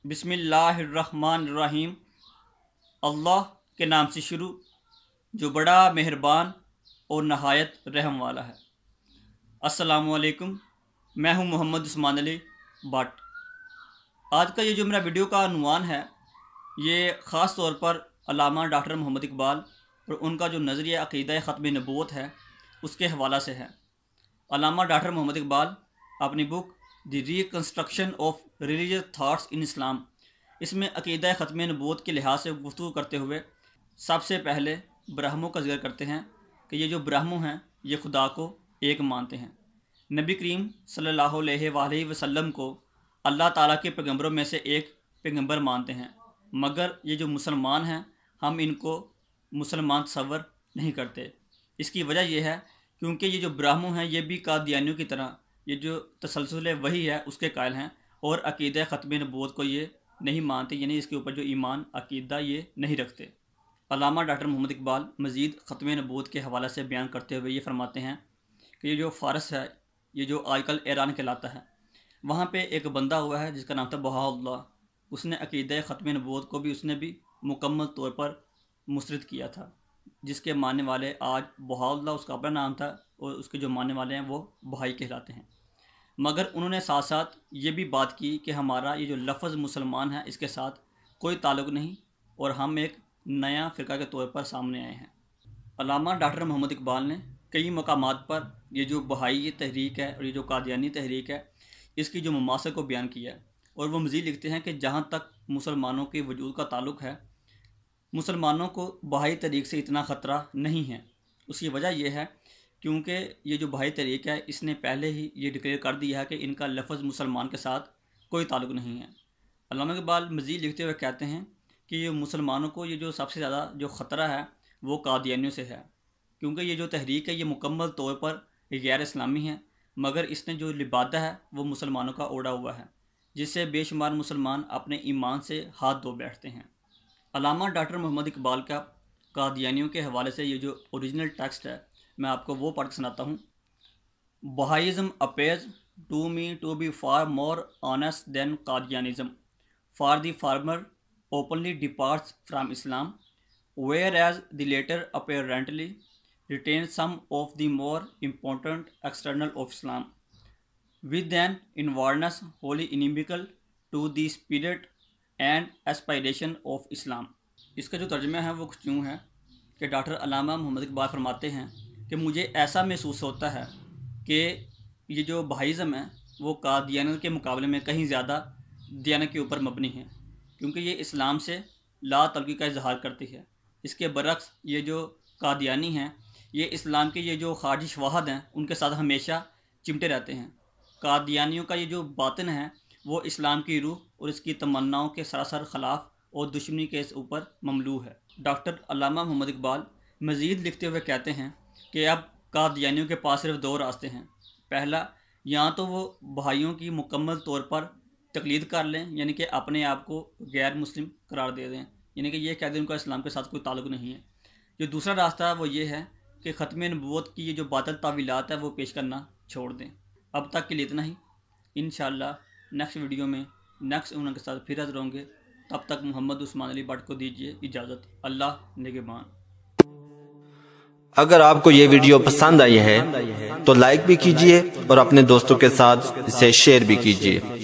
बिस्मिल्लाहिर्रहमानिर्रहीम। अल्लाह के नाम से शुरू जो बड़ा मेहरबान और नहायत रहम वाला है। अस्सलामुअलैकुम, मैं हूं मोहम्मद उस्मान अली भट्ट। आज का ये जो मेरा वीडियो का अनुमान है, ये ख़ास तौर पर अल्लामा डॉक्टर मोहम्मद इकबाल और उनका जो नज़रिया अक़ीदा ख़त्म नबूवत है उसके हवाला से है। अल्लामा डॉक्टर मोहम्मद इकबाल अपनी book the reconstruction of religious thoughts in Islam, इसमें अक़ीदा ख़त्म नबूवत के लिहाज से गुफ्तगू करते हुए सबसे पहले ब्राह्मों का जिक्र करते हैं कि ये जो ब्राह्मों हैं ये खुदा को एक मानते हैं। नबी करीम सल्लल्लाहु अलैहि वसल्लम को अल्लाह ताला के पैगंबरों में से एक पैगंबर मानते हैं, मगर ये जो मुसलमान हैं हम इनको मुसलमान तस्वर नहीं करते। इसकी वजह यह है क्योंकि ये जो ब्राह्मण हैं ये भी कादियानियों की तरह ये जो तसलसल वही है उसके कायल हैं और अक़ीदा ख़त्म नबूवत को ये नहीं मानते, यानी इसके ऊपर जो ईमान अक़ीदा ये नहीं रखते। अल्लामा डॉक्टर मोहम्मद इकबाल मज़ीद ख़त्म नबूवत के हवाले से बयान करते हुए ये फरमाते हैं कि ये जो फ़ारस है, ये जो आजकल ईरान कहलाता है, वहाँ पे एक बंदा हुआ है जिसका नाम था बहाउल्लाह। उसने अक़ीदा ख़त्म नबूवत को भी उसने भी मुकम्मल तौर पर मुस्तरद किया था, जिसके मानने वाले आज बहाउल्लाह उसका अपना नाम था और उसके जो मानने वाले हैं वो बहाई कहलाते हैं। मगर उन्होंने साथ साथ ये भी बात की कि हमारा ये जो लफ्ज़ मुसलमान है इसके साथ कोई ताल्लुक़ नहीं और हम एक नया फ़िरका के तौर पर सामने आए हैं। अल्लामा डॉक्टर मोहम्मद इकबाल ने कई मकामात पर ये जो बहाई तहरीक है और ये जो कादियानी तहरीक है इसकी जो ममासल को बयान किया है, और वो मज़ीद लिखते हैं कि जहाँ तक मुसलमानों के वजूद का ताल्लुक़ है, मुसलमानों को बहाई तहरीक से इतना ख़तरा नहीं है। उसकी वजह यह है क्योंकि ये जो बहाई तहरीक है इसने पहले ही ये डिक्लेयर कर दिया है कि इनका लफ्ज़ मुसलमान के साथ कोई ताल्लुक़ नहीं है। अल्लामा इकबाल मज़ीद लिखते हुए कहते हैं कि ये मुसलमानों को ये जो सबसे ज़्यादा जो ख़तरा है वो कादियानियों से है, क्योंकि ये जो तहरीक है ये मुकम्मल तौर पर गैर इस्लामी है, मगर इसने जो लिबादा है वो मुसलमानों का ओढ़ा हुआ है, जिससे बेशुमार मुसलमान अपने ईमान से हाथ धो बैठते हैं। अल्लामा डॉक्टर मोहम्मद इकबाल का कादियानियों के हवाले से ये जो ओरिजिनल टेक्स्ट है मैं आपको वो पढ़ के सुनाता हूँ। Bahaism appears to me to be far more honest than Qadianism, for the former openly departs from Islam, whereas the latter apparently retains some of the more important externals of Islam, with an inwardness wholly inimical to the spirit and aspiration of Islam. इसका जो तर्जुमा है वो कुछ यूँ है कि doctor अल्लामा मोहम्मद इकबाल फरमाते हैं कि मुझे ऐसा महसूस होता है कि ये जो बहाइज़म है वो कादियानियत के मुकाबले में कहीं ज़्यादा दियानत के ऊपर मबनी है, क्योंकि ये इस्लाम से ला तल्क़ी का इजहार करती है। इसके बरक्स ये जो कादियानी हैं ये इस्लाम के ये जो खारजी शवाहद हैं उनके साथ हमेशा चिमटे रहते हैं। कादियानियों का ये जो बातिन है वो इस्लाम की रूह और इसकी तमन्नाओं के सरासर ख़िलाफ़ और दुश्मनी के ऊपर ममलू है। डॉक्टर अल्लामा मोहम्मद इकबाल मज़ीद लिखते हुए कहते हैं कि अब कादियानियों के पास सिर्फ दो रास्ते हैं। पहला, या तो वो भाइयों की मुकम्मल तौर पर तकलीद कर लें, यानी कि अपने आप को गैर मुस्लिम करार दे दें, यानी कि ये कह दें उनका इस्लाम के साथ कोई ताल्लुक़ नहीं है। जो दूसरा रास्ता है वो ये है कि ख़त्म नबूवत की ये जो बातिल तावीलात है वो पेश करना छोड़ दें। अब तक के लिए इतना ही। इंशाअल्लाह नेक्स्ट वीडियो में नेक्स्ट उनके साथ फिर हाज़िर होंगे। तब तक मोहम्मद उस्मान अली भट्ट को दीजिए इजाज़त। अल्लाह निगहबान। अगर आपको ये वीडियो पसंद आई है तो लाइक भी कीजिए और अपने दोस्तों के साथ इसे शेयर भी कीजिए।